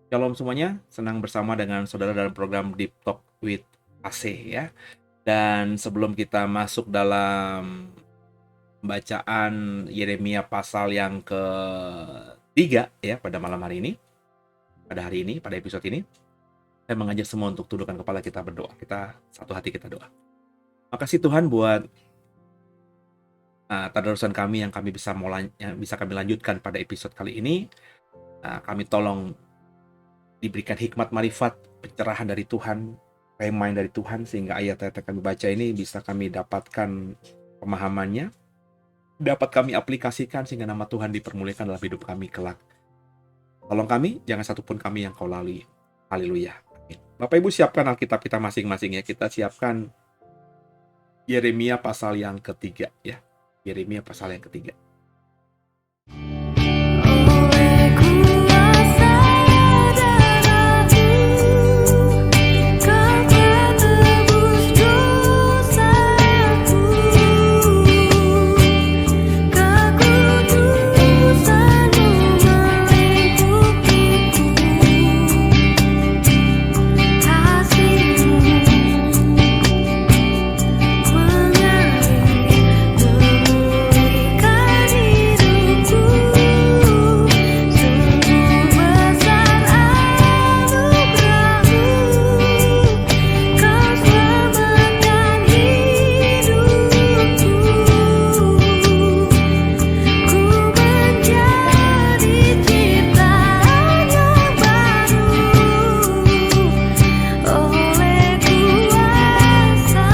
Shalom semuanya, senang bersama dengan saudara dalam program Deep Talk with AC ya. Dan sebelum kita masuk dalam bacaan Yeremia pasal yang ketiga ya pada malam hari ini, pada episode ini, saya mengajak semua untuk tundukkan kepala kita berdoa. Kita satu hati kita doa. Makasih Tuhan buat tadarusan kami yang bisa kami lanjutkan pada episode kali ini. Kami tolong diberikan hikmat marifat, pencerahan dari Tuhan, remind dari Tuhan, sehingga ayat-ayat yang kami baca ini bisa kami dapatkan pemahamannya, dapat kami aplikasikan sehingga nama Tuhan dipermuliakan dalam hidup kami kelak. Tolong kami, jangan satupun kami yang kau lalui. Haleluya. Amin. Bapak Ibu siapkan Alkitab kita masing-masing ya. Kita siapkan Yeremia pasal yang ketiga ya. Yeremia pasal yang ketiga. Oleh kuasa darah-Mu, Kau telah tebus dosaku. Kekudusan-Mu melingkupiku, kasih-Mu mengalir memulihkan hidupku. Sungguh besar anugerah-Mu, Kau selamatkan hidupku. Ku menjadi ciptaan yang baru oleh kuasa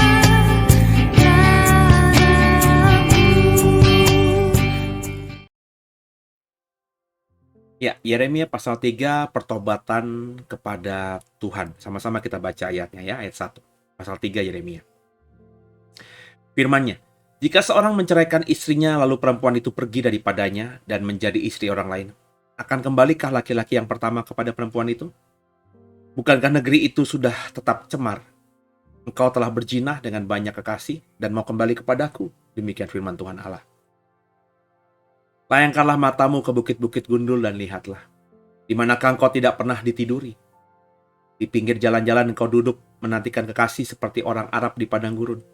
darah-Mu. Ya, Yeremia pasal 3, pertobatan kepada Tuhan. Sama-sama kita baca ayatnya ya, ayat 1. Pasal 3 Yeremia. Firman-Nya, jika seorang menceraikan istrinya lalu perempuan itu pergi daripadanya dan menjadi istri orang lain, akan kembalikah laki-laki yang pertama kepada perempuan itu? Bukankah negeri itu sudah tetap cemar? Engkau telah berjinah dengan banyak kekasih dan mau kembali kepadaku. Demikian firman Tuhan Allah. Layangkanlah matamu ke bukit-bukit gundul dan lihatlah. Di manakah engkau tidak pernah ditiduri? Di pinggir jalan-jalan engkau duduk menantikan kekasih seperti orang Arab di padang gurun.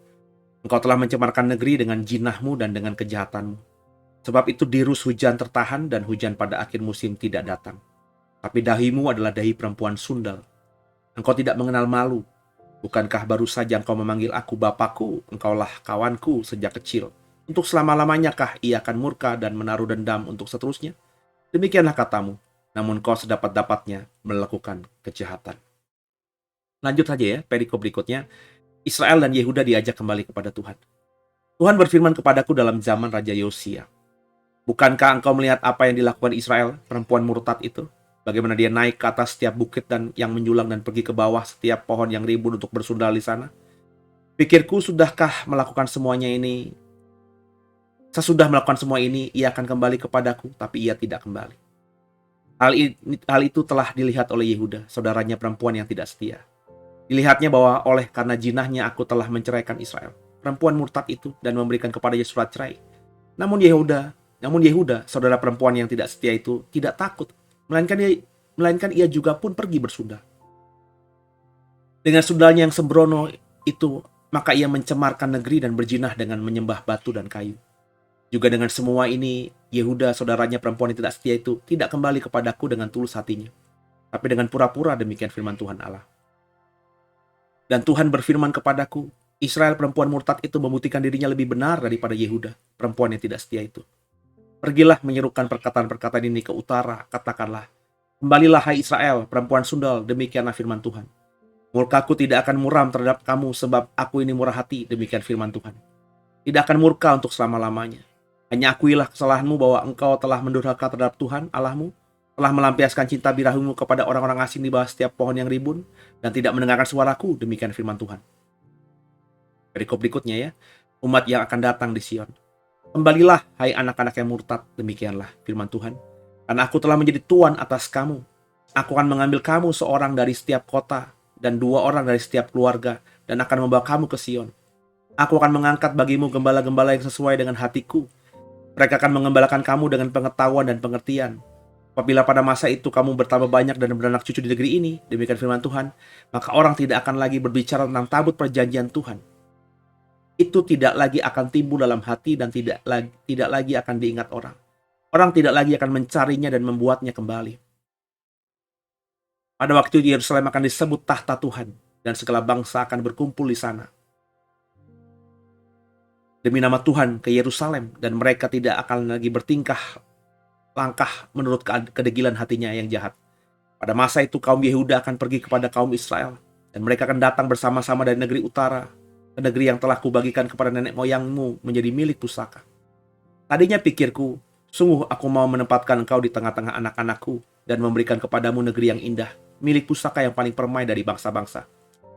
Engkau telah mencemarkan negeri dengan jinahmu dan dengan kejahatanmu. Sebab itu dirus hujan tertahan dan hujan pada akhir musim tidak datang. Tapi dahimu adalah dahi perempuan sundal. Engkau tidak mengenal malu. Bukankah baru saja engkau memanggil aku Bapakku, engkaulah kawanku sejak kecil. Untuk selama-lamanyakah ia akan murka dan menaruh dendam untuk seterusnya? Demikianlah katamu, namun kau sedapat-dapatnya melakukan kejahatan. Lanjut saja ya, perikop berikutnya. Israel dan Yehuda diajak kembali kepada Tuhan. Tuhan berfirman kepadaku dalam zaman Raja Yosia. Bukankah engkau melihat apa yang dilakukan Israel, perempuan murtad itu? Bagaimana dia naik ke atas setiap bukit dan yang menjulang dan pergi ke bawah setiap pohon yang rimbun untuk bersundal di sana? Pikirku, sudahkah melakukan semuanya ini? Sesudah melakukan semua ini, ia akan kembali kepadaku, tapi ia tidak kembali. Hal itu telah dilihat oleh Yehuda, saudaranya perempuan yang tidak setia. Dilihatnya bahwa karena jinahnya aku telah menceraikan Israel, perempuan murtad itu, dan memberikan kepadanya surat cerai. Namun Yehuda, saudara perempuan yang tidak setia itu, tidak takut, melainkan ia juga pun pergi bersundal. Dengan sundalnya yang sembrono itu, maka ia mencemarkan negeri dan berjinah dengan menyembah batu dan kayu. Juga dengan semua ini, Yehuda, saudaranya perempuan yang tidak setia itu, tidak kembali kepadaku dengan tulus hatinya, tapi dengan pura-pura. Demikian firman Tuhan Allah. Dan Tuhan berfirman kepadaku, Israel perempuan murtad itu membuktikan dirinya lebih benar daripada Yehuda, perempuan yang tidak setia itu. Pergilah menyerukan perkataan-perkataan ini ke utara, katakanlah, kembalilah hai Israel, perempuan sundal, demikianlah firman Tuhan. Murkaku tidak akan muram terhadap kamu, sebab aku ini murah hati, demikian firman Tuhan. Tidak akan murka untuk selama-lamanya. Hanya akuilah kesalahanmu bahwa engkau telah mendurhaka terhadap Tuhan Allahmu, telah melampiaskan cinta birahimu kepada orang-orang asing di bawah setiap pohon yang rimbun, dan tidak mendengarkan suaraku, demikian firman Tuhan. Perikop berikutnya ya, umat yang akan datang di Sion. Kembalilah, hai anak-anak yang murtad, demikianlah firman Tuhan. Karena aku telah menjadi tuan atas kamu. Aku akan mengambil kamu seorang dari setiap kota, dan 2 orang dari setiap keluarga, dan akan membawa kamu ke Sion. Aku akan mengangkat bagimu gembala-gembala yang sesuai dengan hatiku. Mereka akan mengembalakan kamu dengan pengetahuan dan pengertian. Apabila pada masa itu kamu bertambah banyak dan beranak cucu di negeri ini, demikian firman Tuhan, maka orang tidak akan lagi berbicara tentang tabut perjanjian Tuhan. Itu tidak lagi akan timbul dalam hati dan tidak lagi akan diingat orang. Orang tidak lagi akan mencarinya dan membuatnya kembali. Pada waktu itu Yerusalem akan disebut tahta Tuhan dan segala bangsa akan berkumpul di sana demi nama Tuhan ke Yerusalem, dan mereka tidak akan lagi bertingkah langkah menurut kedegilan hatinya yang jahat. Pada masa itu kaum Yehuda akan pergi kepada kaum Israel, dan mereka akan datang bersama-sama dari negeri utara ke negeri yang telah kubagikan kepada nenek moyangmu menjadi milik pusaka. Tadinya pikirku, sungguh aku mau menempatkan engkau di tengah-tengah anak-anakku dan memberikan kepadamu negeri yang indah, milik pusaka yang paling permai dari bangsa-bangsa.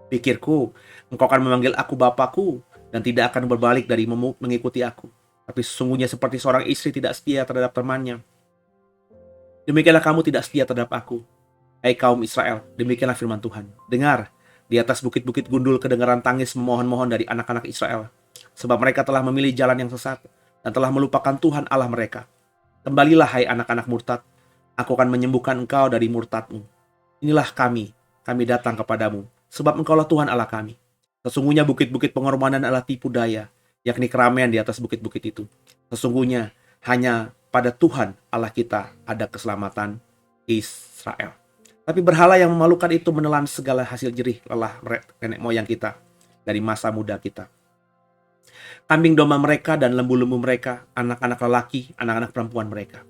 Pikirku, engkau akan memanggil aku Bapakku dan tidak akan berbalik dari mengikuti aku. Tapi sesungguhnya seperti seorang istri tidak setia terhadap temannya, demikianlah kamu tidak setia terhadap aku. Hai kaum Israel, demikianlah firman Tuhan. Dengar, di atas bukit-bukit gundul kedengaran tangis memohon-mohon dari anak-anak Israel. Sebab mereka telah memilih jalan yang sesat dan telah melupakan Tuhan Allah mereka. Kembalilah hai anak-anak murtad, aku akan menyembuhkan engkau dari murtadmu. Inilah kami datang kepadamu, sebab engkaulah Tuhan Allah kami. Sesungguhnya bukit-bukit pengorbanan adalah tipu daya, yakni keramaian di atas bukit-bukit itu. Sesungguhnya hanya pada Tuhan Allah kita ada keselamatan Israel. Tapi berhala yang memalukan itu menelan segala hasil jerih lelah nenek moyang kita dari masa muda kita. Kambing domba mereka dan lembu-lembu mereka, anak-anak lelaki, anak-anak perempuan mereka.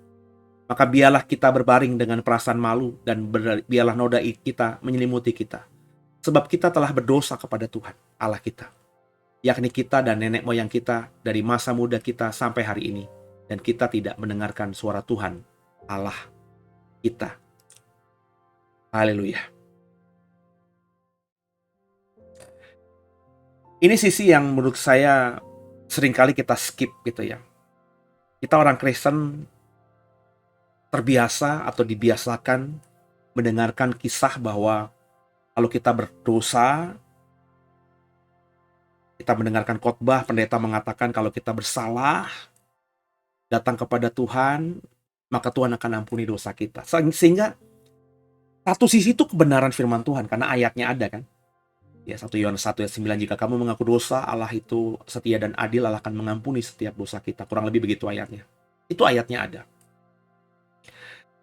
Maka biarlah kita berbaring dengan perasaan malu dan biarlah noda kita menyelimuti kita. Sebab kita telah berdosa kepada Tuhan Allah kita, yakni kita dan nenek moyang kita dari masa muda kita sampai hari ini. Dan kita tidak mendengarkan suara Tuhan Allah kita. Haleluya. Ini sisi yang menurut saya seringkali kita skip gitu ya. Kita orang Kristen terbiasa atau dibiasakan mendengarkan kisah bahwa kalau kita berdosa, kita mendengarkan khotbah pendeta mengatakan kalau kita bersalah, datang kepada Tuhan, maka Tuhan akan ampuni dosa kita. Sehingga satu sisi itu kebenaran firman Tuhan, karena ayatnya ada kan. Ya, 1 Yohanes 1 ayat 9, jika kamu mengaku dosa, Allah itu setia dan adil, Allah akan mengampuni setiap dosa kita. Kurang lebih begitu ayatnya. Itu ayatnya ada.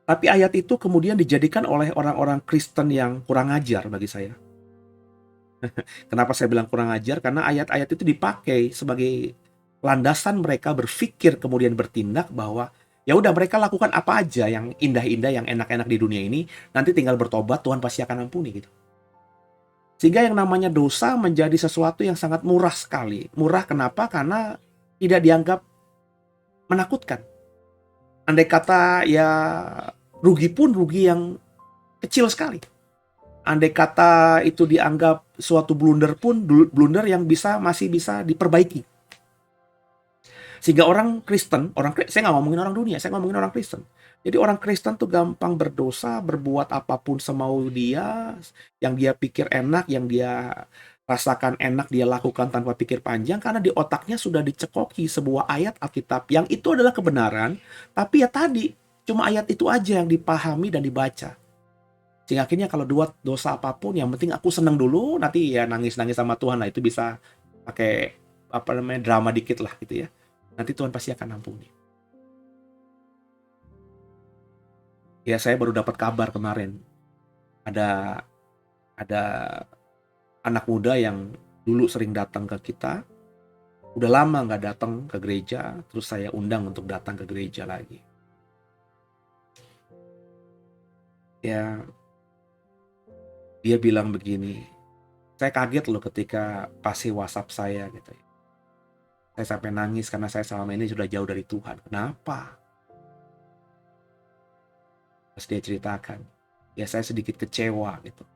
Tapi ayat itu kemudian dijadikan oleh orang-orang Kristen yang kurang ajar bagi saya. Kenapa saya bilang kurang ajar? Karena ayat-ayat itu dipakai sebagai landasan mereka berpikir kemudian bertindak bahwa ya udah mereka lakukan apa aja yang indah-indah, yang enak-enak di dunia ini, nanti tinggal bertobat, Tuhan pasti akan ampuni gitu. Sehingga yang namanya dosa menjadi sesuatu yang sangat murah sekali. Murah kenapa? Karena tidak dianggap menakutkan. Andai kata ya rugi pun rugi yang kecil sekali. Andai kata itu dianggap suatu blunder pun blunder yang masih bisa diperbaiki. Sehingga orang Kristen, saya nggak ngomongin orang dunia, saya ngomongin orang Kristen. Jadi orang Kristen tuh gampang berdosa, berbuat apapun semau dia, yang dia pikir enak, yang dia rasakan enak, dia lakukan tanpa pikir panjang, karena di otaknya sudah dicekoki sebuah ayat Alkitab, yang itu adalah kebenaran, tapi ya tadi, cuma ayat itu aja yang dipahami dan dibaca. Sehingga akhirnya kalau dosa apapun, yang penting aku seneng dulu, nanti ya nangis-nangis sama Tuhan lah, itu bisa pakai drama dikit lah gitu ya. Nanti Tuhan pasti akan ampuni. Ya, saya baru dapat kabar kemarin. Ada anak muda yang dulu sering datang ke kita, udah lama nggak datang ke gereja, terus saya undang untuk datang ke gereja lagi. Ya, dia bilang begini, saya kaget loh ketika pasti WhatsApp saya gitu ya. Saya sampai nangis karena saya selama ini sudah jauh dari Tuhan. Kenapa? Terus dia ceritakan, ya saya sedikit kecewa gitu.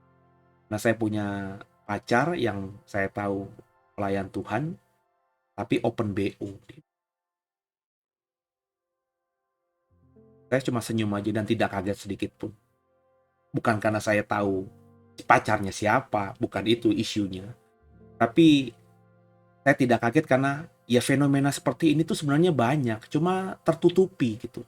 Nah, saya punya pacar yang saya tahu pelayan Tuhan, tapi open BO. Saya cuma senyum aja dan tidak kaget sedikit pun. Bukan karena saya tahu pacarnya siapa, bukan itu isunya. Tapi saya tidak kaget karena ya fenomena seperti ini tuh sebenarnya banyak, cuma tertutupi gitu.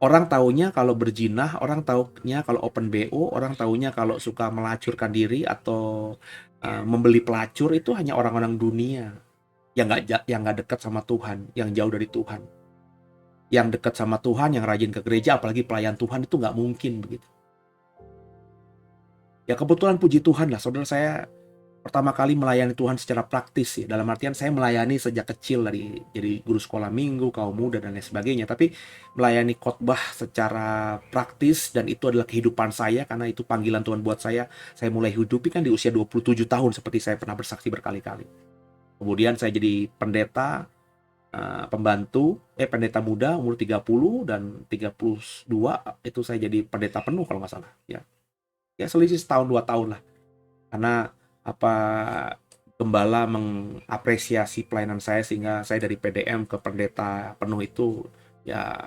Orang taunya kalau berzinah, orang taunya kalau open BO, orang taunya kalau suka melacurkan diri atau membeli pelacur itu hanya orang-orang dunia yang nggak dekat sama Tuhan, yang jauh dari Tuhan. Yang dekat sama Tuhan, yang rajin ke gereja, apalagi pelayan Tuhan itu nggak mungkin begitu. Ya kebetulan puji Tuhan lah, saudara, saya pertama kali melayani Tuhan secara praktis ya. Dalam artian saya melayani sejak kecil dari jadi guru sekolah minggu, kaum muda dan lain sebagainya. Tapi melayani khotbah secara praktis dan itu adalah kehidupan saya karena itu panggilan Tuhan buat saya. Saya mulai hidupi kan di usia 27 tahun seperti saya pernah bersaksi berkali-kali. Kemudian saya jadi pendeta pendeta muda umur 30 dan 32 itu saya jadi pendeta penuh kalau nggak salah ya. Ya selisih setahun 2 tahun lah. Karena apa gembala mengapresiasi pelayanan saya sehingga saya dari PDM ke pendeta penuh itu ya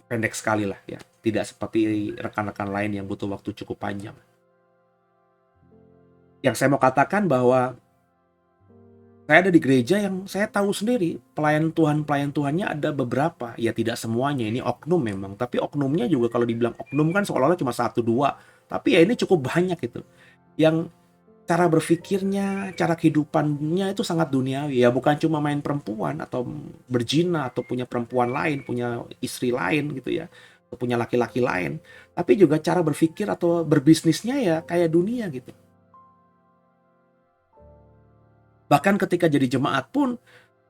pendek sekali lah ya, tidak seperti rekan-rekan lain yang butuh waktu cukup panjang. Yang saya mau katakan bahwa saya ada di gereja yang saya tahu sendiri pelayan Tuhannya ada beberapa, ya tidak semuanya, ini oknum memang, tapi oknumnya juga kalau dibilang oknum kan seolah-olah cuma 1-2, tapi ya ini cukup banyak gitu yang cara berpikirnya, cara kehidupannya itu sangat duniawi. Ya bukan cuma main perempuan atau berzina atau punya perempuan lain, punya istri lain gitu ya, atau punya laki-laki lain. Tapi juga cara berpikir atau berbisnisnya ya kayak dunia gitu. Bahkan ketika jadi jemaat pun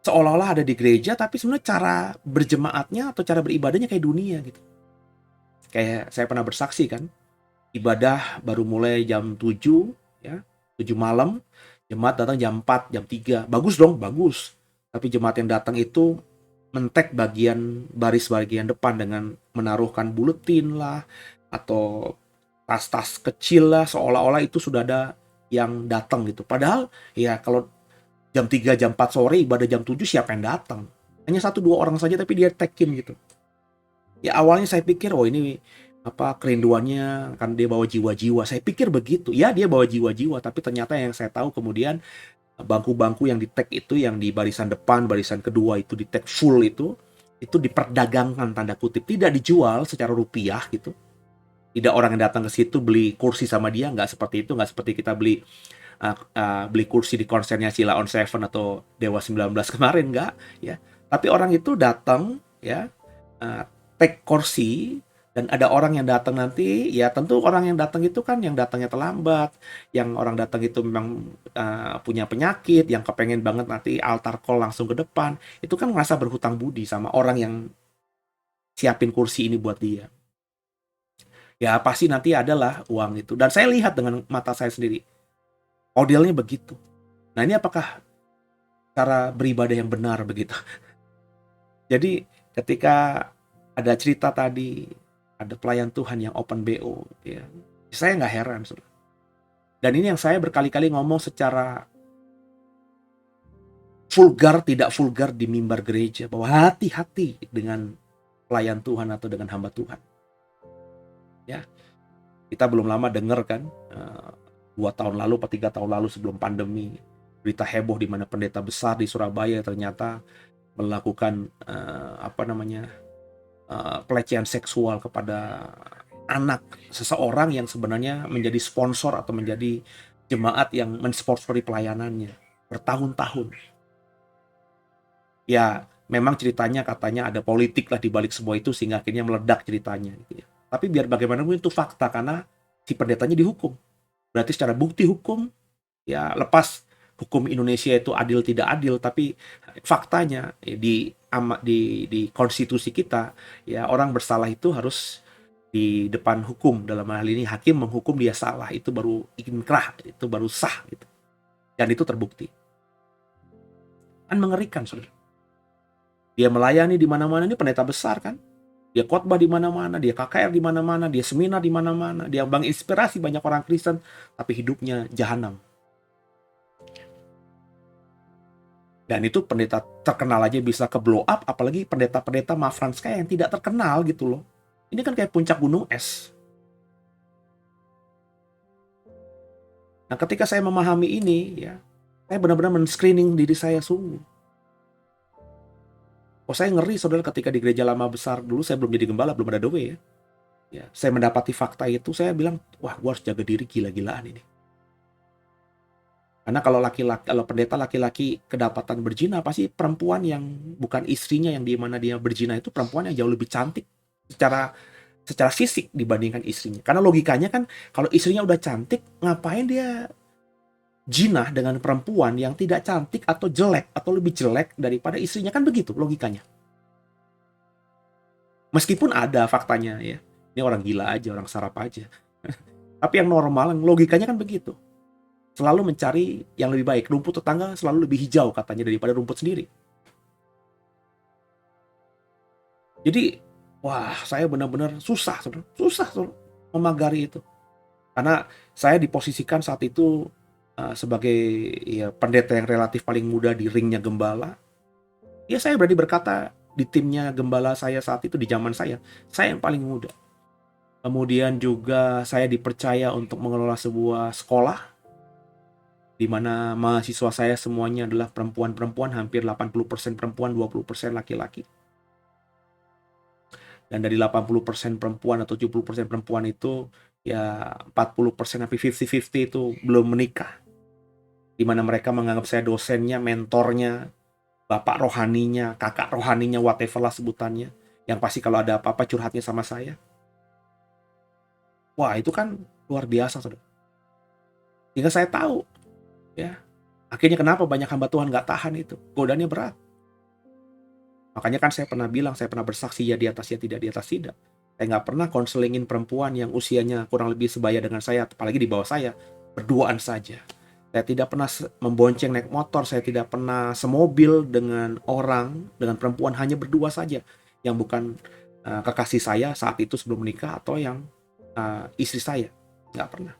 seolah-olah ada di gereja, tapi sebenarnya cara berjemaatnya atau cara beribadahnya kayak dunia gitu. Kayak saya pernah bersaksi kan, ibadah baru mulai jam 7 ya, 7 malam, jemaat datang jam 4, jam 3. Bagus dong, bagus. Tapi jemaat yang datang itu mentek baris bagian depan dengan menaruhkan buletin lah atau tas-tas kecil lah, seolah-olah itu sudah ada yang datang gitu. Padahal ya kalau jam 3, jam 4 sore ibadah jam 7 siapa yang datang? Hanya 1-2 orang saja tapi dia tekin gitu. Ya awalnya saya pikir oh ini kerinduannya kan dia bawa jiwa-jiwa. Saya pikir begitu. Ya dia bawa jiwa-jiwa, tapi ternyata yang saya tahu kemudian bangku-bangku yang di-tag itu yang di barisan depan, barisan kedua itu di-tag full itu diperdagangkan tanda kutip, tidak dijual secara rupiah gitu. Tidak orang yang datang ke situ beli kursi sama dia, nggak seperti itu, nggak seperti kita beli kursi di konsernya Sheila on 7 atau Dewa 19 kemarin, nggak ya. Tapi orang itu datang ya, tag kursi. Dan ada orang yang datang nanti, ya tentu orang yang datang itu kan yang datangnya terlambat, yang orang datang itu memang punya penyakit, yang kepengen banget nanti altar call langsung ke depan, itu kan merasa berhutang budi sama orang yang siapin kursi ini buat dia. Ya pasti nanti adalah uang itu. Dan saya lihat dengan mata saya sendiri, modelnya begitu. Nah ini apakah cara beribadah yang benar begitu? Jadi ketika ada cerita tadi, ada pelayan Tuhan yang open BO, ya. Saya nggak heran, saudara. Dan ini yang saya berkali-kali ngomong secara vulgar, tidak vulgar di mimbar gereja, bahwa hati-hati dengan pelayan Tuhan atau dengan hamba Tuhan. Ya, kita belum lama dengar kan, 2 tahun lalu atau 3 tahun lalu sebelum pandemi, berita heboh di mana pendeta besar di Surabaya ternyata melakukan pelecehan seksual kepada anak seseorang yang sebenarnya menjadi sponsor atau menjadi jemaat yang mensponsori pelayanannya bertahun-tahun. Ya, memang ceritanya katanya ada politik lah di balik semua itu sehingga akhirnya meledak ceritanya gitu ya. Tapi biar bagaimanapun itu fakta karena si pendetanya dihukum. Berarti secara bukti hukum ya lepas hukum Indonesia itu adil tidak adil, tapi faktanya di konstitusi kita ya orang bersalah itu harus di depan hukum, dalam hal ini hakim menghukum dia salah, itu baru inkrah, itu baru sah gitu. Dan itu terbukti. Kan mengerikan, saudara. Dia melayani di mana-mana, ini pendeta besar kan. Dia khotbah di mana-mana, dia KKR di mana-mana, dia seminar di mana-mana, dia menginspirasi banyak orang Kristen, tapi hidupnya jahanam. Dan itu pendeta terkenal aja bisa ke blow up, apalagi pendeta-pendeta Mafranska yang tidak terkenal gitu loh. Ini kan kayak puncak gunung es. Nah ketika saya memahami ini ya, saya benar-benar men-screening diri saya sungguh. Oh, saya ngeri saudara ketika di gereja lama besar dulu, saya belum jadi gembala, belum ada dowe ya. Ya, saya mendapati fakta itu, saya bilang, wah, gue harus jaga diri gila-gilaan ini. Karena kalau pendeta laki-laki kedapatan berzina, pasti perempuan yang bukan istrinya yang di mana dia berzina itu perempuan yang jauh lebih cantik secara secara fisik dibandingkan istrinya. Karena logikanya kan kalau istrinya udah cantik, ngapain dia jinah dengan perempuan yang tidak cantik atau jelek atau lebih jelek daripada istrinya, kan begitu logikanya. Meskipun ada faktanya ya, ini orang gila aja, orang sarap aja. Tapi yang normal, yang logikanya kan begitu. Selalu mencari yang lebih baik. Rumput tetangga selalu lebih hijau katanya daripada rumput sendiri. Jadi, wah, saya benar-benar susah, saudara. Susah, saudara, memagari itu. Karena saya diposisikan saat itu sebagai ya, pendeta yang relatif paling muda di ringnya gembala. Ya, saya berani berkata di timnya gembala saya saat itu, di zaman saya yang paling muda. Kemudian juga saya dipercaya untuk mengelola sebuah sekolah di mana mahasiswa saya semuanya adalah perempuan-perempuan, hampir 80% perempuan, 20% laki-laki. Dan dari 80% perempuan atau 70% perempuan itu, ya 40% sampai 50-50 itu belum menikah. Di mana mereka menganggap saya dosennya, mentornya, bapak rohaninya, kakak rohaninya, whatever lah sebutannya. Yang pasti kalau ada apa-apa curhatnya sama saya. Wah, itu kan luar biasa, saudara. Sehingga saya tahu, ya, akhirnya kenapa banyak hamba Tuhan gak tahan itu. Godaannya berat. Makanya kan saya pernah bilang, saya pernah bersaksi ya di atas ya tidak, di atas tidak. Saya gak pernah konselingin perempuan yang usianya kurang lebih sebaya dengan saya, apalagi di bawah saya, berduaan saja. Saya tidak pernah membonceng naik motor, saya tidak pernah semobil dengan orang, dengan perempuan hanya berdua saja. Yang bukan kekasih saya saat itu sebelum menikah atau yang istri saya. Gak pernah.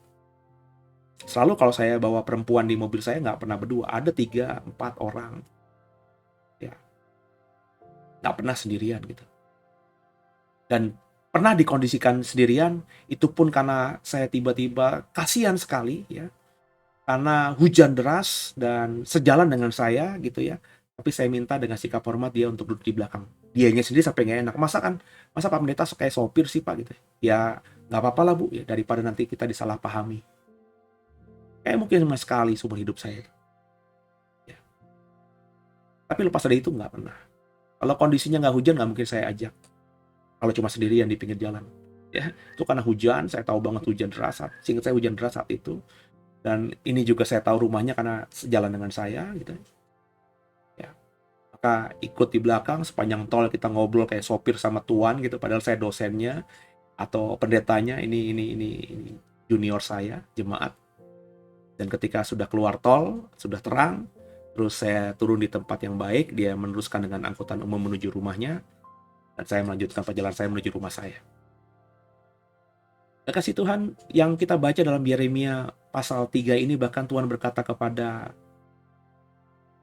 Selalu kalau saya bawa perempuan di mobil saya nggak pernah berdua, ada 3-4 orang, ya nggak pernah sendirian gitu. Dan pernah dikondisikan sendirian, itu pun karena saya tiba-tiba kasihan sekali ya, karena hujan deras dan sejalan dengan saya gitu ya. Tapi saya minta dengan sikap hormat dia untuk duduk di belakang. Dianya sendiri sampai nggak enak. Masa Pak Pendeta kayak sopir sih Pak gitu. Ya nggak apa-apa lah Bu ya, daripada nanti kita disalahpahami. Kayak mungkin cuma sekali seumur hidup saya. Ya. Tapi lepas dari itu nggak pernah. Kalau kondisinya nggak hujan, nggak mungkin saya ajak. Kalau cuma sendirian di pinggir jalan. Ya, itu karena hujan, saya tahu banget hujan deras. Seingat saya hujan deras saat itu. Dan ini juga saya tahu rumahnya karena sejalan dengan saya. Gitu. Ya. Maka ikut di belakang, sepanjang tol kita ngobrol kayak sopir sama tuan gitu. Padahal saya dosennya atau pendetanya, ini junior saya, jemaat. Dan ketika sudah keluar tol, sudah terang, terus saya turun di tempat yang baik, dia meneruskan dengan angkutan umum menuju rumahnya, dan saya melanjutkan perjalanan saya menuju rumah saya. Kasih Tuhan yang kita baca dalam Yeremia pasal 3 ini, bahkan Tuhan berkata kepada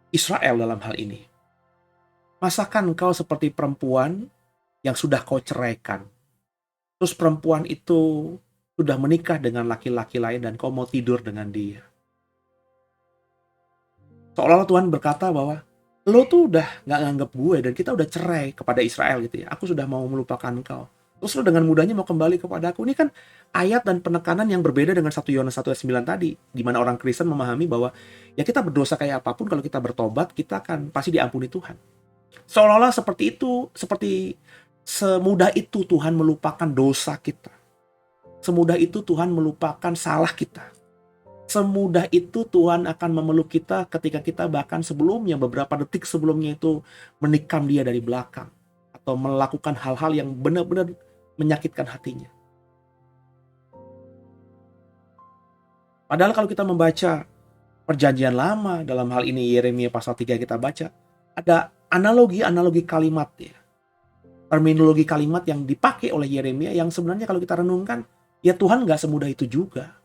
Israel dalam hal ini, masakan engkau seperti perempuan yang sudah kau ceraikan, terus perempuan itu sudah menikah dengan laki-laki lain dan kau mau tidur dengan dia. Seolah-olah Tuhan berkata bahwa lo tuh udah gak nganggap gue dan kita udah cerai kepada Israel gitu ya. Aku sudah mau melupakan engkau. Terus lo dengan mudahnya mau kembali kepada aku. Ini kan ayat dan penekanan yang berbeda dengan 1 Yohanes 1 ayat 9 tadi. Di mana orang Kristen memahami bahwa ya kita berdosa kayak apapun, kalau kita bertobat kita akan pasti diampuni Tuhan. Seolah-olah seperti itu, seperti semudah itu Tuhan melupakan dosa kita. Semudah itu Tuhan melupakan salah kita. Semudah itu Tuhan akan memeluk kita ketika kita bahkan sebelumnya, beberapa detik sebelumnya itu menikam dia dari belakang. Atau melakukan hal-hal yang benar-benar menyakitkan hatinya. Padahal kalau kita membaca perjanjian lama, dalam hal ini Yeremia pasal 3 kita baca, ada analogi kalimat ya. Terminologi kalimat yang dipakai oleh Yeremia yang sebenarnya kalau kita renungkan, ya Tuhan gak semudah itu juga.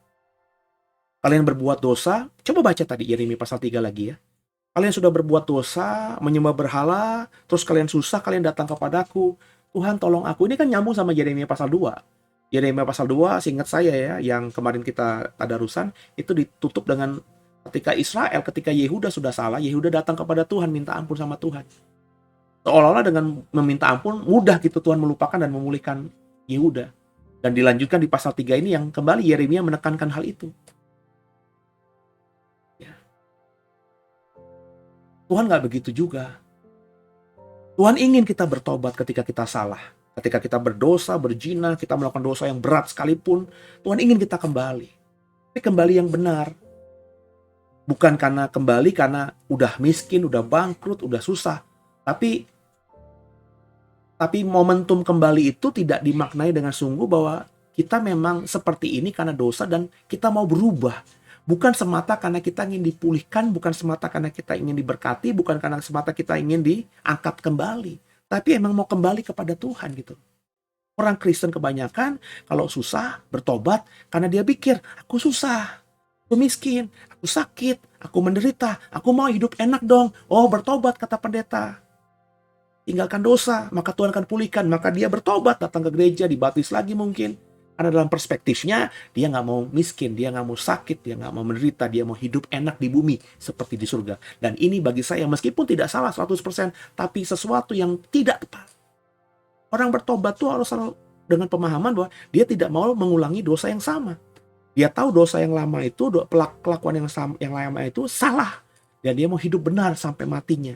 Kalian berbuat dosa, coba baca tadi Yeremia pasal 3 lagi ya. Kalian sudah berbuat dosa, menyembah berhala, terus kalian susah, kalian datang kepadaku. Tuhan tolong aku. Ini kan nyambung sama Yeremia pasal 2. Yeremia pasal 2, seingat saya ya, yang kemarin kita tadarusan, itu ditutup dengan ketika Yehuda sudah salah, Yehuda datang kepada Tuhan, minta ampun sama Tuhan. Seolah-olah dengan meminta ampun mudah gitu Tuhan melupakan dan memulihkan Yehuda. Dan dilanjutkan di pasal 3 ini yang kembali Yeremia menekankan hal itu. Ya. Tuhan nggak begitu juga. Tuhan ingin kita bertobat ketika kita salah. Ketika kita berdosa, berzina, kita melakukan dosa yang berat sekalipun, Tuhan ingin kita kembali. Tapi kembali yang benar. Bukan karena udah miskin, udah bangkrut, udah susah. Tapi momentum kembali itu tidak dimaknai dengan sungguh bahwa kita memang seperti ini karena dosa dan kita mau berubah. Bukan semata karena kita ingin dipulihkan, bukan semata karena kita ingin diberkati, bukan karena semata kita ingin diangkat kembali. Tapi emang mau kembali kepada Tuhan gitu. Orang Kristen kebanyakan kalau susah bertobat karena dia pikir, aku susah, aku miskin, aku sakit, aku menderita, aku mau hidup enak dong. Oh, bertobat kata pendeta. Tinggalkan dosa, maka Tuhan akan pulihkan. Maka dia bertobat, datang ke gereja, dibaptis lagi mungkin. Karena dalam perspektifnya, dia nggak mau miskin, dia nggak mau sakit, dia nggak mau menderita, dia mau hidup enak di bumi, seperti di surga. Dan ini bagi saya, meskipun tidak salah 100%, tapi sesuatu yang tidak tepat. Orang bertobat tuh harus selalu dengan pemahaman bahwa dia tidak mau mengulangi dosa yang sama. Dia tahu dosa yang lama itu, kelakuan yang lama itu salah. Dan dia mau hidup benar sampai matinya.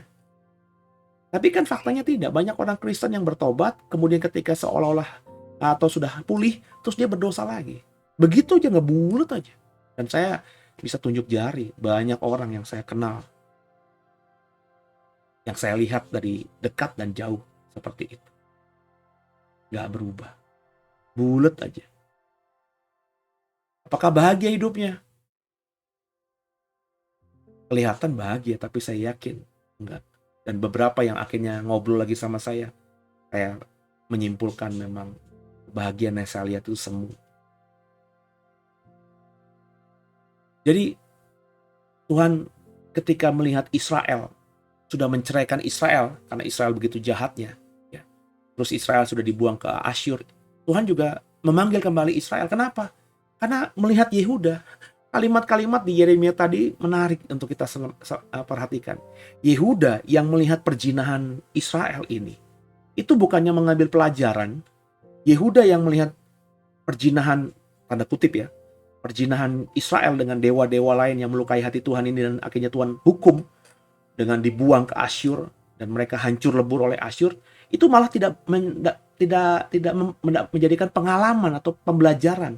Tapi kan faktanya tidak. Banyak orang Kristen yang bertobat, kemudian ketika seolah-olah atau sudah pulih, terus dia berdosa lagi. Begitu aja, ngebulet aja. Dan saya bisa tunjuk jari, banyak orang yang saya kenal, yang saya lihat dari dekat dan jauh seperti itu. Gak berubah. Bulet aja. Apakah bahagia hidupnya? Kelihatan bahagia, tapi saya yakin enggak. Dan beberapa yang akhirnya ngobrol lagi sama saya menyimpulkan memang kebahagiaan yang saya lihat itu semu. Jadi Tuhan ketika melihat Israel, sudah menceraikan Israel karena Israel begitu jahatnya, ya. Terus Israel sudah dibuang ke Asyur. Tuhan juga memanggil kembali Israel. Kenapa? Karena melihat Yehuda. Kalimat-kalimat di Yeremia tadi menarik untuk kita perhatikan. Yehuda yang melihat perjinahan Israel ini, itu bukannya mengambil pelajaran. Yehuda yang melihat perjinahan, tanda kutip ya, perjinahan Israel dengan dewa-dewa lain yang melukai hati Tuhan ini, dan akhirnya Tuhan hukum dengan dibuang ke Asyur dan mereka hancur lebur oleh Asyur, itu malah tidak menjadikan pengalaman atau pembelajaran.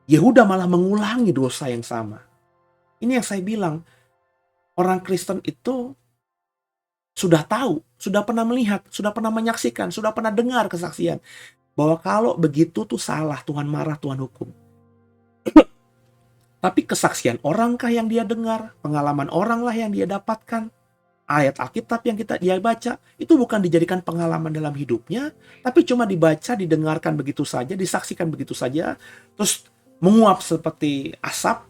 Yehuda malah mengulangi dosa yang sama. Ini yang saya bilang, orang Kristen itu sudah tahu, sudah pernah melihat, sudah pernah menyaksikan, sudah pernah dengar kesaksian bahwa kalau begitu tuh salah, Tuhan marah, Tuhan hukum. Tapi kesaksian orangkah yang dia dengar, pengalaman orang lah yang dia dapatkan, ayat Alkitab yang dia baca, itu bukan dijadikan pengalaman dalam hidupnya, tapi cuma dibaca, didengarkan begitu saja, disaksikan begitu saja, terus menguap seperti asap,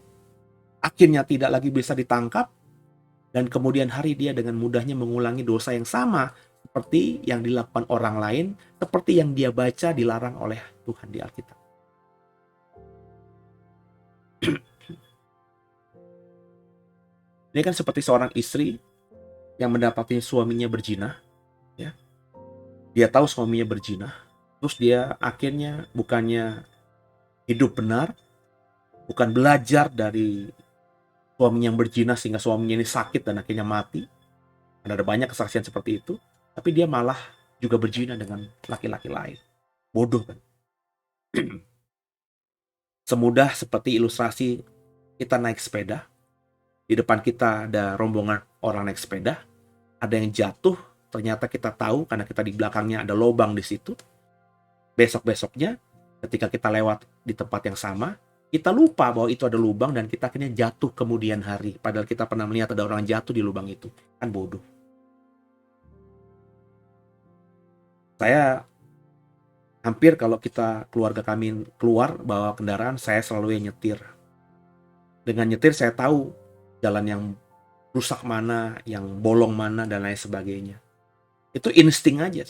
akhirnya tidak lagi bisa ditangkap, dan kemudian hari dia dengan mudahnya mengulangi dosa yang sama seperti yang dilakukan orang lain, seperti yang dia baca dilarang oleh Tuhan di Alkitab. Ini kan seperti seorang istri yang mendapati suaminya berzina, ya. Dia tahu suaminya berzina, terus dia akhirnya bukannya hidup benar, bukan belajar dari suaminya yang berzina sehingga suaminya ini sakit dan akhirnya mati. Ada banyak kesaksian seperti itu, tapi dia malah juga berzina dengan laki-laki lain. Bodoh kan? Semudah seperti ilustrasi kita naik sepeda, di depan kita ada rombongan orang naik sepeda, ada yang jatuh, ternyata kita tahu karena kita di belakangnya ada lubang di situ. Besok-besoknya ketika kita lewat di tempat yang sama, kita lupa bahwa itu ada lubang dan kita akhirnya jatuh kemudian hari. Padahal kita pernah melihat ada orang jatuh di lubang itu. Kan bodoh. Saya hampir kalau kita keluarga kami keluar bawa kendaraan, saya selalu yang nyetir. Dengan nyetir saya tahu jalan yang rusak mana, yang bolong mana, dan lain sebagainya. Itu insting aja.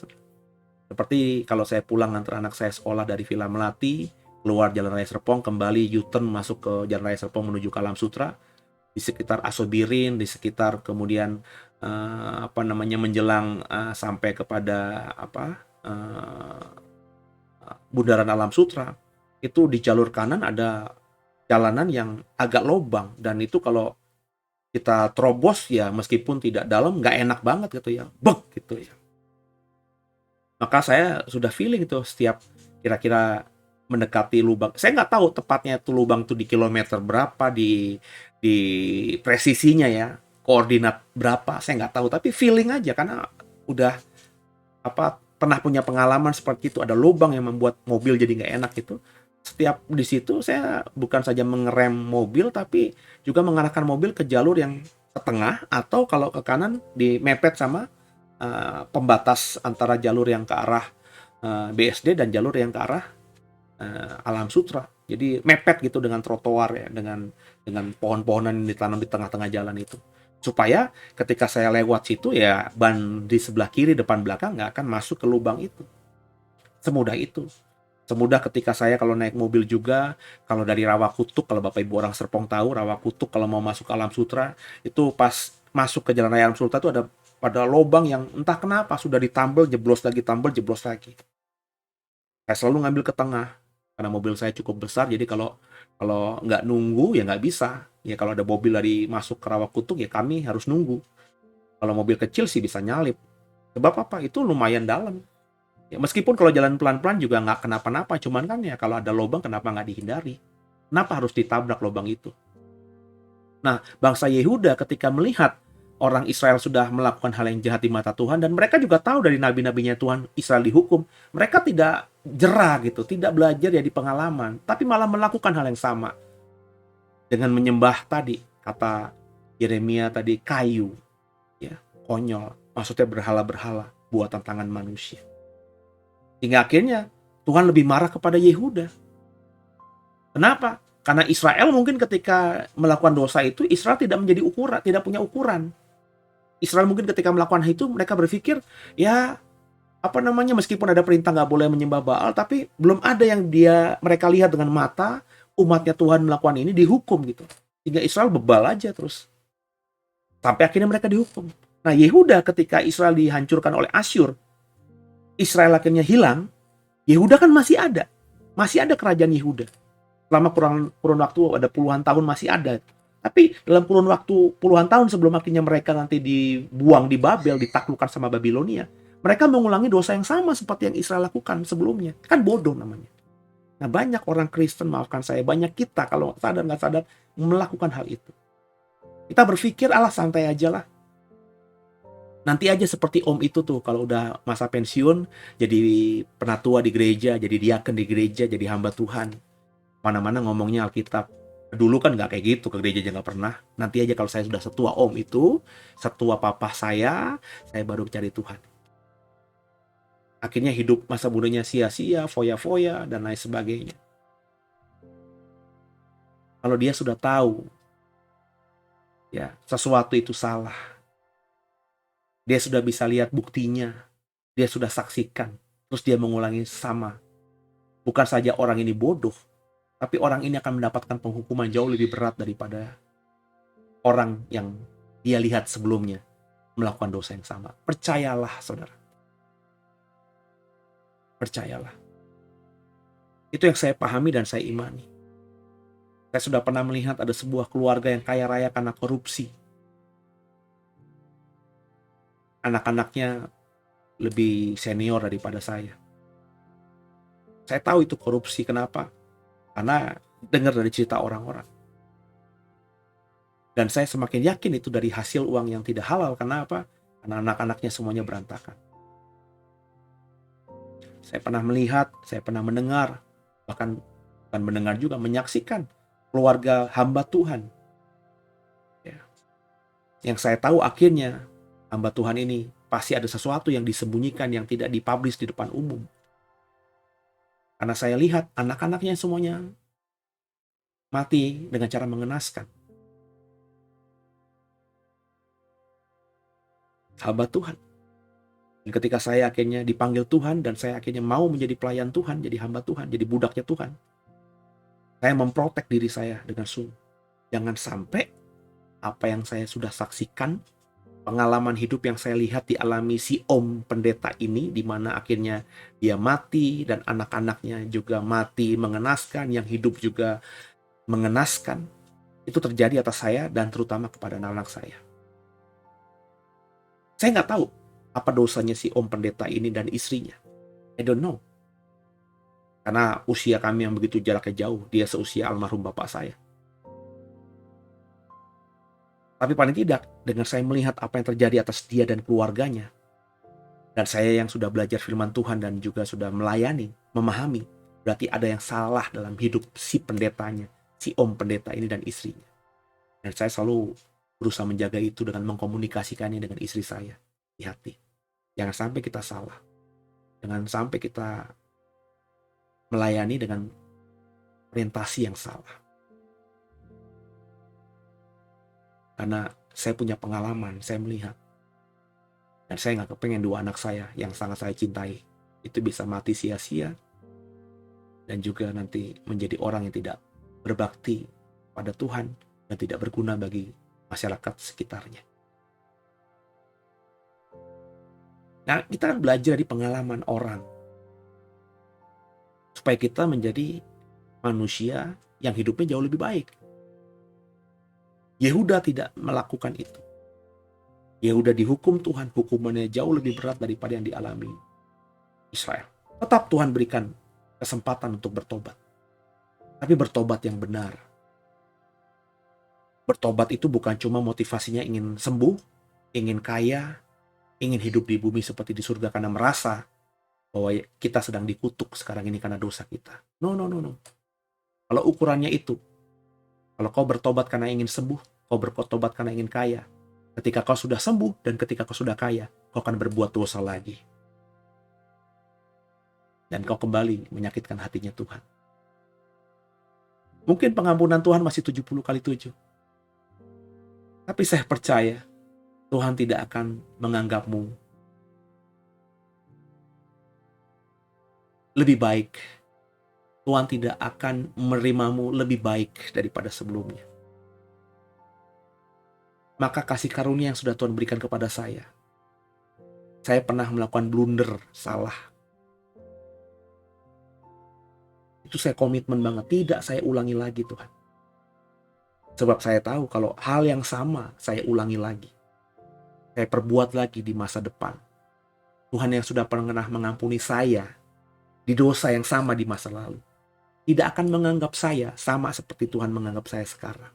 Seperti kalau saya pulang antar anak saya sekolah dari Villa Melati, keluar Jalan Raya Serpong, kembali U-turn masuk ke Jalan Raya Serpong menuju ke Alam Sutra, di sekitar Asobirin, di sekitar kemudian menjelang sampai kepada Bundaran Alam Sutra. Itu di jalur kanan ada jalanan yang agak lobang, dan itu kalau kita terobos ya meskipun tidak dalam nggak enak banget gitu ya, bek gitu ya. Maka saya sudah feeling itu setiap kira-kira mendekati lubang. Saya nggak tahu tepatnya itu lubang tuh di kilometer berapa, di presisinya ya, koordinat berapa, saya nggak tahu. Tapi feeling aja karena udah pernah punya pengalaman seperti itu, ada lubang yang membuat mobil jadi nggak enak itu. Setiap di situ saya bukan saja mengerem mobil, tapi juga mengarahkan mobil ke jalur yang ke tengah, atau kalau ke kanan dimepet sama pembatas antara jalur yang ke arah BSD dan jalur yang ke arah Alam Sutra. Jadi mepet gitu dengan trotoar ya, dengan pohon-pohonan yang ditanam di tengah-tengah jalan itu. Supaya ketika saya lewat situ ya ban di sebelah kiri depan belakang nggak akan masuk ke lubang itu. Semudah itu. Semudah ketika saya kalau naik mobil juga, kalau dari Rawakutuk, kalau Bapak Ibu orang Serpong tahu, Rawakutuk kalau mau masuk ke Alam Sutra, itu pas masuk ke Jalan Raya Alam Sutra itu ada pada lubang yang entah kenapa sudah ditambal, jeblos lagi, tambal, jeblos lagi. Saya selalu ngambil ke tengah, karena mobil saya cukup besar, jadi kalau nggak nunggu ya nggak bisa. Ya kalau ada mobil dari masuk ke Rawakutuk ya kami harus nunggu. Kalau mobil kecil sih bisa nyalip. Sebab apa? Itu lumayan dalam. Ya, meskipun kalau jalan pelan-pelan juga nggak kenapa-napa, cuman kan ya kalau ada lubang kenapa nggak dihindari? Kenapa harus ditabrak lubang itu? Nah, bangsa Yehuda ketika melihat orang Israel sudah melakukan hal yang jahat di mata Tuhan, dan mereka juga tahu dari nabi-nabinya Tuhan Israel dihukum, mereka tidak jerah gitu, tidak belajar ya di pengalaman, tapi malah melakukan hal yang sama. Dengan menyembah tadi, kata Yeremia tadi, kayu, ya, konyol, maksudnya berhala-berhala, buatan tangan manusia. Hingga akhirnya Tuhan lebih marah kepada Yehuda. Kenapa? Karena Israel mungkin ketika melakukan dosa itu, Israel tidak menjadi ukuran, tidak punya ukuran. Israel mungkin ketika melakukan itu, mereka berpikir, ya meskipun ada perintah nggak boleh menyembah Baal, tapi belum ada yang mereka lihat dengan mata, umatnya Tuhan melakukan ini dihukum gitu. Sehingga Israel bebal aja terus. Sampai akhirnya mereka dihukum. Nah, Yehuda ketika Israel dihancurkan oleh Asyur, Israel akhirnya hilang, Yehuda kan masih ada. Masih ada kerajaan Yehuda. Selama kurun waktu ada puluhan tahun masih ada. Tapi dalam kurun waktu puluhan tahun sebelum akhirnya mereka nanti dibuang di Babel, ditaklukkan sama Babilonia, mereka mengulangi dosa yang sama seperti yang Israel lakukan sebelumnya. Kan bodoh namanya. Nah, banyak orang Kristen, maafkan saya, banyak kita kalau sadar nggak sadar melakukan hal itu. Kita berpikir, alah santai aja lah. Nanti aja seperti om itu tuh, kalau udah masa pensiun, jadi penatua di gereja, jadi diaken di gereja, jadi hamba Tuhan. Mana-mana ngomongnya Alkitab. Dulu kan nggak kayak gitu, ke gereja aja nggak pernah. Nanti aja kalau saya sudah setua om itu, setua papa saya baru cari Tuhan. Akhirnya hidup masa mudanya sia-sia, foya-foya, dan lain sebagainya. Kalau dia sudah tahu, ya sesuatu itu salah, dia sudah bisa lihat buktinya, dia sudah saksikan, terus dia mengulangi sama. Bukan saja orang ini bodoh, tapi orang ini akan mendapatkan penghukuman jauh lebih berat daripada orang yang dia lihat sebelumnya melakukan dosa yang sama. Percayalah, saudara. Percayalah. Itu yang saya pahami dan saya imani. Saya sudah pernah melihat ada sebuah keluarga yang kaya raya karena korupsi. Anak-anaknya lebih senior daripada saya. Saya tahu itu korupsi. Kenapa? Karena dengar dari cerita orang-orang. Dan saya semakin yakin itu dari hasil uang yang tidak halal. Karena apa? Karena anak-anaknya semuanya berantakan. Saya pernah melihat, saya pernah mendengar, bahkan bukan mendengar juga, menyaksikan keluarga hamba Tuhan. Ya. Yang saya tahu akhirnya hamba Tuhan ini pasti ada sesuatu yang disembunyikan yang tidak dipublish di depan umum. Karena saya lihat anak-anaknya semuanya mati dengan cara mengenaskan. Hamba Tuhan. Dan ketika saya akhirnya dipanggil Tuhan dan saya akhirnya mau menjadi pelayan Tuhan, jadi hamba Tuhan, jadi budaknya Tuhan, saya memprotek diri saya dengan sungguh. Jangan sampai apa yang saya sudah saksikan, pengalaman hidup yang saya lihat dialami si Om Pendeta ini, di mana akhirnya dia mati dan anak-anaknya juga mati mengenaskan, yang hidup juga mengenaskan. Itu terjadi atas saya dan terutama kepada anak-anak saya. Saya nggak tahu apa dosanya si Om Pendeta ini dan istrinya. I don't know. Karena usia kami yang begitu jaraknya jauh, dia seusia almarhum bapak saya. Tapi paling tidak, dengan saya melihat apa yang terjadi atas dia dan keluarganya, dan saya yang sudah belajar firman Tuhan dan juga sudah melayani, memahami, berarti ada yang salah dalam hidup si pendetanya, si Om Pendeta ini dan istrinya. Dan saya selalu berusaha menjaga itu dengan mengkomunikasikannya dengan istri saya di hati. Jangan sampai kita salah. Jangan sampai kita melayani dengan orientasi yang salah. Karena saya punya pengalaman, saya melihat. Dan saya nggak kepengen dua anak saya yang sangat saya cintai itu bisa mati sia-sia. Dan juga nanti menjadi orang yang tidak berbakti pada Tuhan dan tidak berguna bagi masyarakat sekitarnya. Nah, kita kan belajar dari pengalaman orang. Supaya kita menjadi manusia yang hidupnya jauh lebih baik. Yehuda tidak melakukan itu. Yehuda dihukum Tuhan, hukumannya jauh lebih berat daripada yang dialami Israel. Tetap Tuhan berikan kesempatan untuk bertobat. Tapi bertobat yang benar. Bertobat itu bukan cuma motivasinya ingin sembuh, ingin kaya, ingin hidup di bumi seperti di surga karena merasa bahwa kita sedang dikutuk sekarang ini karena dosa kita. No. Kalau ukurannya itu, kalau kau bertobat karena ingin sembuh, kau bertobat karena ingin kaya. Ketika kau sudah sembuh dan ketika kau sudah kaya, kau akan berbuat dosa lagi. Dan kau kembali menyakitkan hatinya Tuhan. Mungkin pengampunan Tuhan masih 70 kali 7. Tapi saya percaya Tuhan tidak akan menganggapmu lebih baik. Tuhan tidak akan menerimamu lebih baik daripada sebelumnya. Maka kasih karunia yang sudah Tuhan berikan kepada saya. Saya pernah melakukan blunder, salah. Itu saya komitmen banget, tidak saya ulangi lagi Tuhan. Sebab saya tahu kalau hal yang sama saya ulangi lagi. Saya perbuat lagi di masa depan. Tuhan yang sudah pernah mengampuni saya di dosa yang sama di masa lalu, tidak akan menganggap saya sama seperti Tuhan menganggap saya sekarang.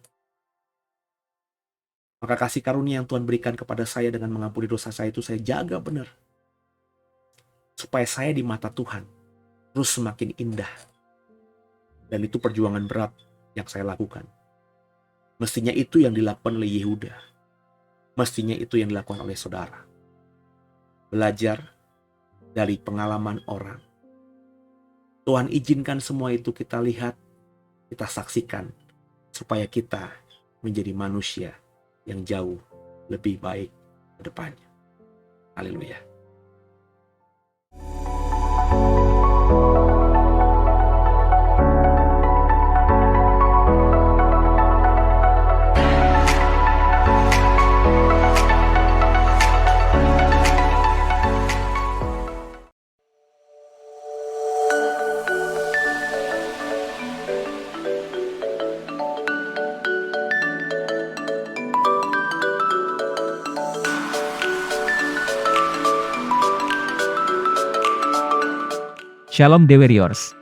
Maka kasih karunia yang Tuhan berikan kepada saya dengan mengampuni dosa saya itu saya jaga benar. Supaya saya di mata Tuhan terus semakin indah. Dan itu perjuangan berat yang saya lakukan. Mestinya itu yang dilakukan oleh Yehuda. Mestinya itu yang dilakukan oleh saudara. Belajar dari pengalaman orang. Tuhan izinkan semua itu kita lihat, kita saksikan, supaya kita menjadi manusia yang jauh lebih baik ke depannya. Haleluya. Shalom The Warriors.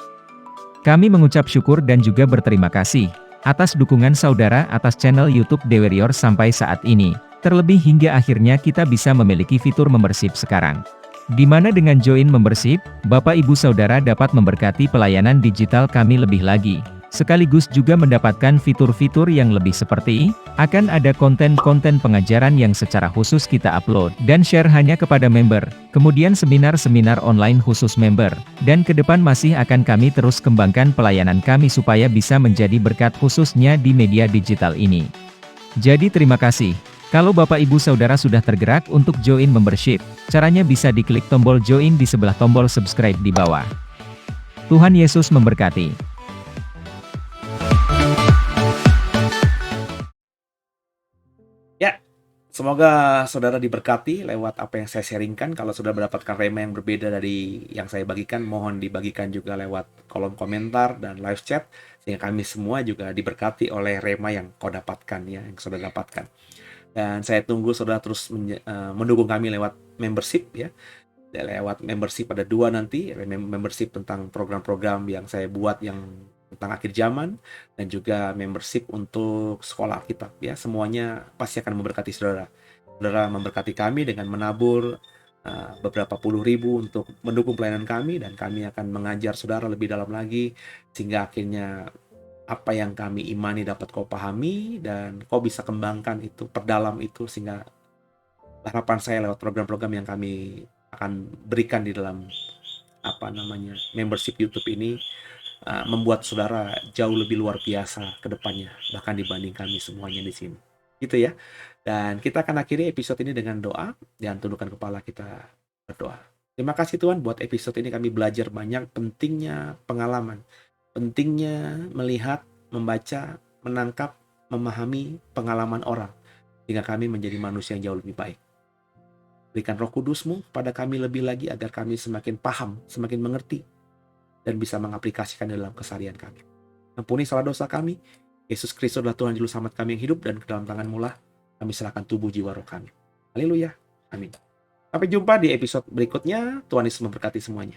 Kami mengucap syukur dan juga berterima kasih atas dukungan saudara atas channel YouTube The Warriors sampai saat ini. Terlebih hingga akhirnya kita bisa memiliki fitur membership sekarang. Di mana dengan join membership, Bapak Ibu Saudara dapat memberkati pelayanan digital kami lebih lagi. Sekaligus juga mendapatkan fitur-fitur yang lebih seperti, akan ada konten-konten pengajaran yang secara khusus kita upload dan share hanya kepada member, kemudian seminar-seminar online khusus member, dan ke depan masih akan kami terus kembangkan pelayanan kami supaya bisa menjadi berkat khususnya di media digital ini. Jadi terima kasih. Kalau Bapak Ibu Saudara sudah tergerak untuk join membership, caranya bisa diklik tombol join di sebelah tombol subscribe di bawah. Tuhan Yesus memberkati. Semoga saudara diberkati lewat apa yang saya sharingkan. Kalau saudara mendapatkan rema yang berbeda dari yang saya bagikan, mohon dibagikan juga lewat kolom komentar dan live chat, sehingga kami semua juga diberkati oleh rema yang kau dapatkan ya, yang saudara dapatkan. Dan saya tunggu saudara terus mendukung kami lewat membership ya. Lewat membership ada 2 nanti, membership tentang program-program yang saya buat yang tentang akhir zaman, dan juga membership untuk sekolah Alkitab ya. Semuanya pasti akan memberkati saudara. Saudara memberkati kami dengan menabur beberapa puluh ribu untuk mendukung pelayanan kami, dan kami akan mengajar saudara lebih dalam lagi, sehingga akhirnya apa yang kami imani dapat kau pahami dan kau bisa kembangkan itu, perdalam itu, sehingga harapan saya lewat program-program yang kami akan berikan di dalam membership YouTube ini membuat saudara jauh lebih luar biasa ke depannya, bahkan dibanding kami semuanya di sini. Gitu ya. Dan kita akan akhiri episode ini dengan doa, dan tundukkan kepala kita berdoa. Terima kasih Tuhan, buat episode ini kami belajar banyak pentingnya pengalaman, pentingnya melihat, membaca, menangkap, memahami pengalaman orang, sehingga kami menjadi manusia yang jauh lebih baik. Berikan Roh Kudus-Mu pada kami lebih lagi, agar kami semakin paham, semakin mengerti, dan bisa mengaplikasikan dalam keseharian kami. Ampuni salah dosa kami. Yesus Kristus adalah Tuhan Juru Selamat kami yang hidup, dan ke dalam tangan-Mu lah kami serahkan tubuh, jiwa, roh kami. Haleluya. Amin. Sampai jumpa di episode berikutnya. Tuhan Yesus memberkati semuanya.